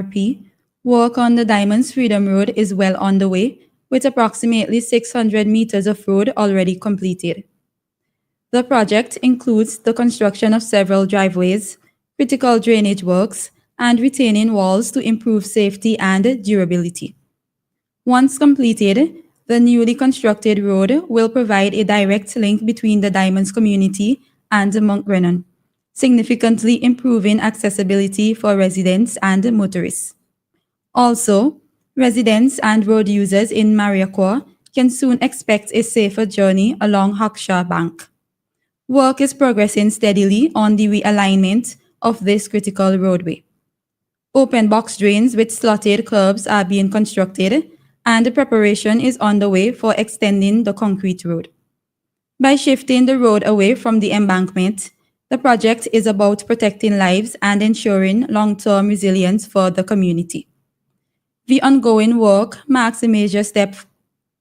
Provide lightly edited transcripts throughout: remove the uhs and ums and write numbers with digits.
DRP, work on the Diamonds Freedom Road is well underway, with approximately 600 meters of road already completed. The project includes the construction of several driveways, critical drainage works, and retaining walls to improve safety and durability. Once completed, the newly constructed road will provide a direct link between the Diamonds community and Mount Brennan, significantly improving accessibility for residents and motorists. Also, residents and road users in Mariaquah can soon expect a safer journey along Haksha Bank. Work is progressing steadily on the realignment of this critical roadway. Open box drains with slotted curbs are being constructed, and preparation is underway for extending the concrete road. By shifting the road away from the embankment, the project is about protecting lives and ensuring long-term resilience for the community. The ongoing work marks a major step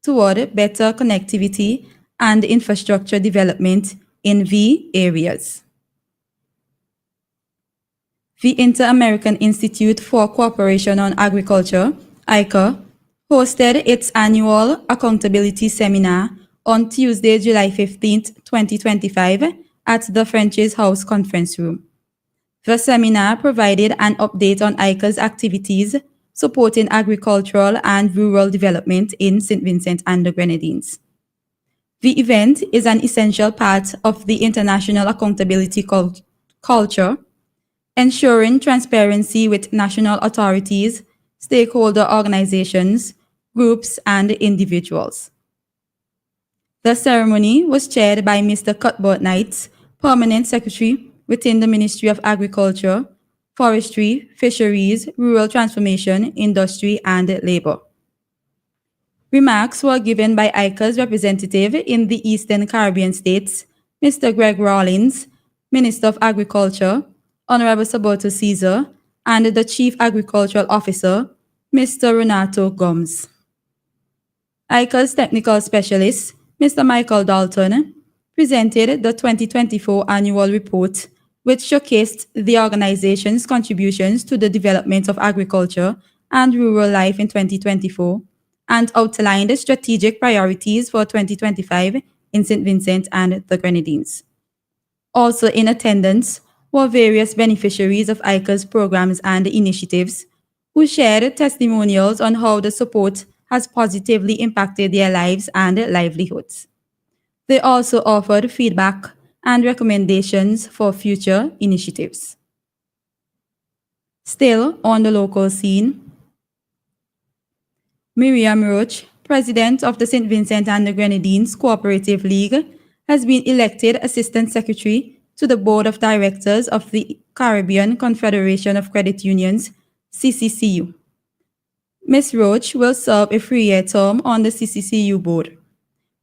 toward better connectivity and infrastructure development in the areas. The Inter-American Institute for Cooperation on Agriculture, ICA, hosted its annual accountability seminar on Tuesday, July 15, 2025, at the French's House Conference Room. The seminar provided an update on ICA's activities supporting agricultural and rural development in St. Vincent and the Grenadines. The event is an essential part of the international accountability culture, ensuring transparency with national authorities, stakeholder organizations, groups, and individuals. The ceremony was chaired by Mr. Cuthbert Knight, Permanent Secretary within the Ministry of Agriculture, Forestry, Fisheries, Rural Transformation, Industry, and Labor. Remarks were given by ICA's representative in the Eastern Caribbean states, Mr. Greg Rawlins, Minister of Agriculture, Honorable Saboto Caesar, and the Chief Agricultural Officer, Mr. Renato Gomes. ICA's technical specialist, Mr. Michael Dalton, presented the 2024 annual report, which showcased the organization's contributions to the development of agriculture and rural life in 2024, and outlined strategic priorities for 2025 in St. Vincent and the Grenadines. Also in attendance were various beneficiaries of ICA's programs and initiatives who shared testimonials on how the support has positively impacted their lives and livelihoods. They also offered feedback and recommendations for future initiatives. Still on the local scene, Miriam Roach, President of the St. Vincent and the Grenadines Cooperative League, has been elected Assistant Secretary to the Board of Directors of the Caribbean Confederation of Credit Unions, CCCU. Ms. Roach will serve a 3-year term on the CCCU board.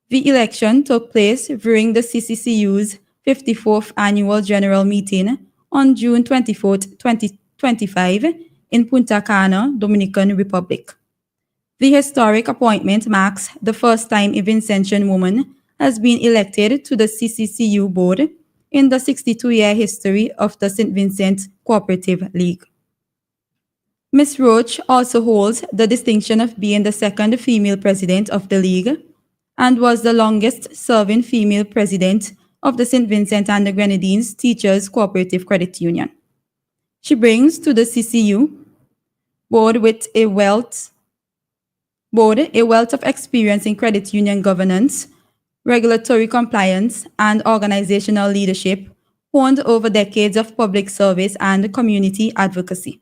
The election took place during the CCCU's 54th Annual General Meeting on June 24, 2025 in Punta Cana, Dominican Republic. The historic appointment marks the first time a Vincentian woman has been elected to the CCCU board in the 62-year history of the St. Vincent Cooperative League. Ms. Roach also holds the distinction of being the second female president of the league and was the longest-serving female president of the St. Vincent and the Grenadines Teachers Cooperative Credit Union. She brings to the CCU board a wealth of experience in credit union governance, regulatory compliance, and organizational leadership honed over decades of public service and community advocacy.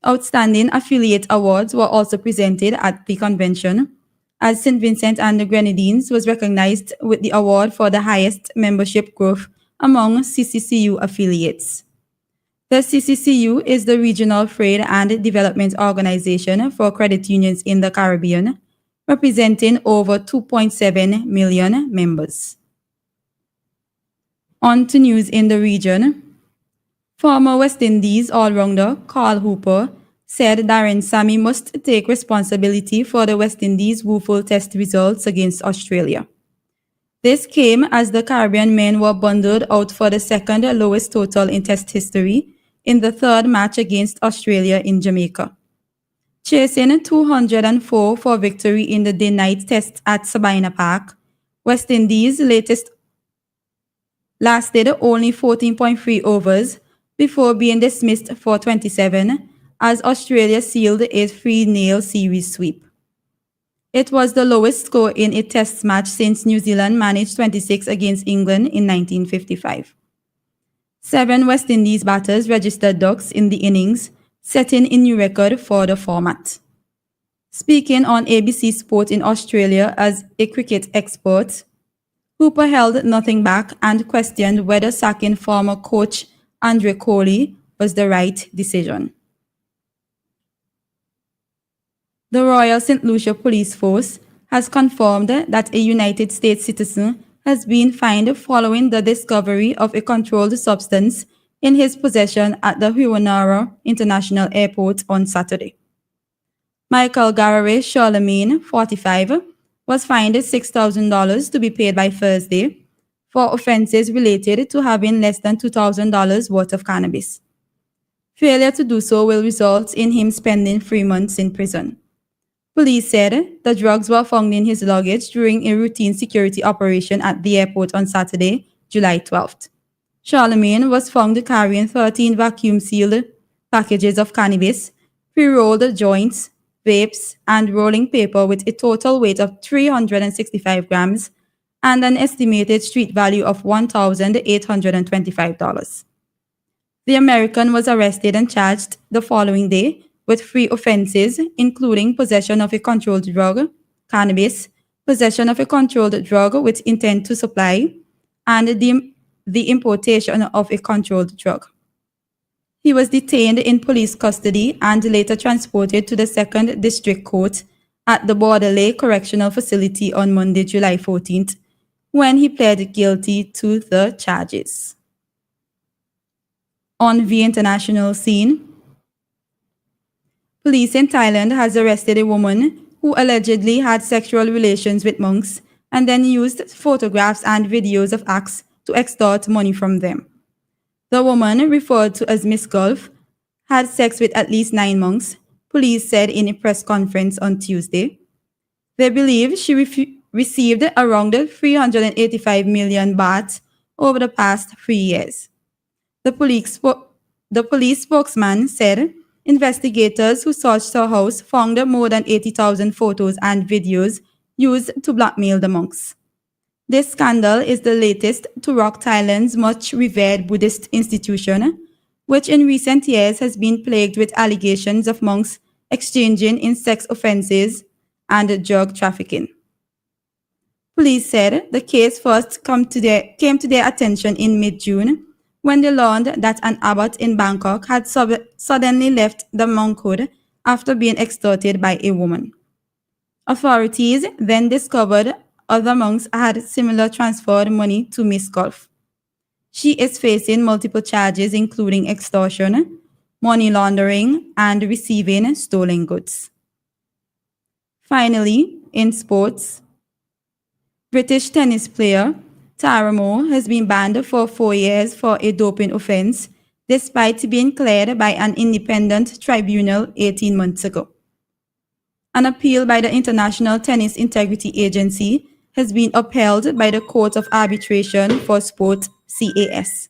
Outstanding affiliate awards were also presented at the convention, as St. Vincent and the Grenadines was recognized with the award for the highest membership growth among CCCU affiliates. The CCCU is the regional trade and development organization for credit unions in the Caribbean, representing over 2.7 million members. On to news in the region. Former West Indies all-rounder Carl Hooper said Darren Sammy must take responsibility for the West Indies' woeful test results against Australia. This came as the Caribbean men were bundled out for the second lowest total in test history, in the third match against Australia in Jamaica. Chasing 204 for victory in the day-night test at Sabina Park, West Indies' latest lasted only 14.3 overs before being dismissed for 27 as Australia sealed a 3-0 series sweep. It was the lowest score in a test match since New Zealand managed 26 against England in 1955. 7 West Indies batters registered ducks in the innings, setting a new record for the format. Speaking on ABC Sport in Australia as a cricket expert, Hooper held nothing back and questioned whether sacking former coach Andre Kohli was the right decision. The Royal St. Lucia Police Force has confirmed that a United States citizen has been fined following the discovery of a controlled substance in his possession at the Huanara International Airport on Saturday. Michael Garare Charlemagne, 45, was fined $6,000 to be paid by Thursday for offenses related to having less than $2,000 worth of cannabis. Failure to do so will result in him spending 3 months in prison. Police said the drugs were found in his luggage during a routine security operation at the airport on Saturday, July 12th. Charlemagne was found carrying 13 vacuum-sealed packages of cannabis, pre-rolled joints, vapes, and rolling paper with a total weight of 365 grams and an estimated street value of $1,825. The American was arrested and charged the following day with 3 offenses, including possession of a controlled drug, cannabis, possession of a controlled drug with intent to supply, and the importation of a controlled drug. He was detained in police custody and later transported to the 2nd District Court at the Borderley Correctional Facility on Monday, July 14th, when he pled guilty to the charges. On the international scene, police in Thailand has arrested a woman who allegedly had sexual relations with monks and then used photographs and videos of acts to extort money from them. The woman, referred to as Miss Gulf, had sex with at least 9 monks, police said in a press conference on Tuesday. They believe she received around 385 million baht over the past 3 years. The police spokesman said investigators who searched her house found more than 80,000 photos and videos used to blackmail the monks. This scandal is the latest to rock Thailand's much revered Buddhist institution, which in recent years has been plagued with allegations of monks exchanging in sex offenses and drug trafficking. Police said the case first came to their attention in mid-June when they learned that an abbot in Bangkok had suddenly left the monkhood after being extorted by a woman. Authorities then discovered other monks had similar transferred money to Miss Gulf. She is facing multiple charges including extortion, money laundering, and receiving stolen goods. Finally, in sports, British tennis player Tara Moore has been banned for 4 years for a doping offense, despite being cleared by an independent tribunal 18 months ago. An appeal by the International Tennis Integrity Agency has been upheld by the Court of Arbitration for Sport, CAS.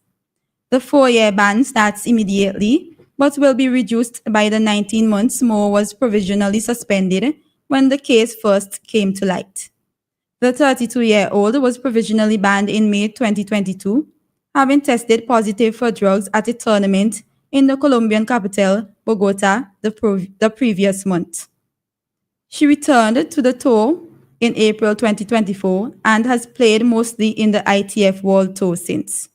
The 4-year ban starts immediately, but will be reduced by the 19 months Moore was provisionally suspended when the case first came to light. The 32-year-old was provisionally banned in May 2022, having tested positive for drugs at a tournament in the Colombian capital, Bogota, the previous month. She returned to the tour in April 2024 and has played mostly in the ITF World Tour since.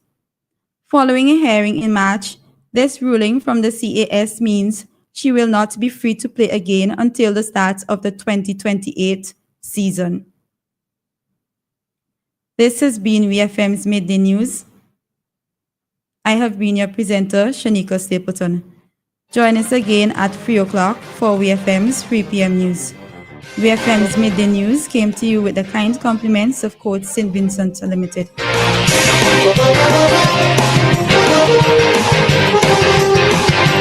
Following a hearing in March, this ruling from the CAS means she will not be free to play again until the start of the 2028 season. This has been VFM's Midday News. I have been your presenter, Shanika Stapleton. Join us again at 3 o'clock for VFM's 3 p.m. news. VFM's Midday News came to you with the kind compliments of Coach St. Vincent Limited.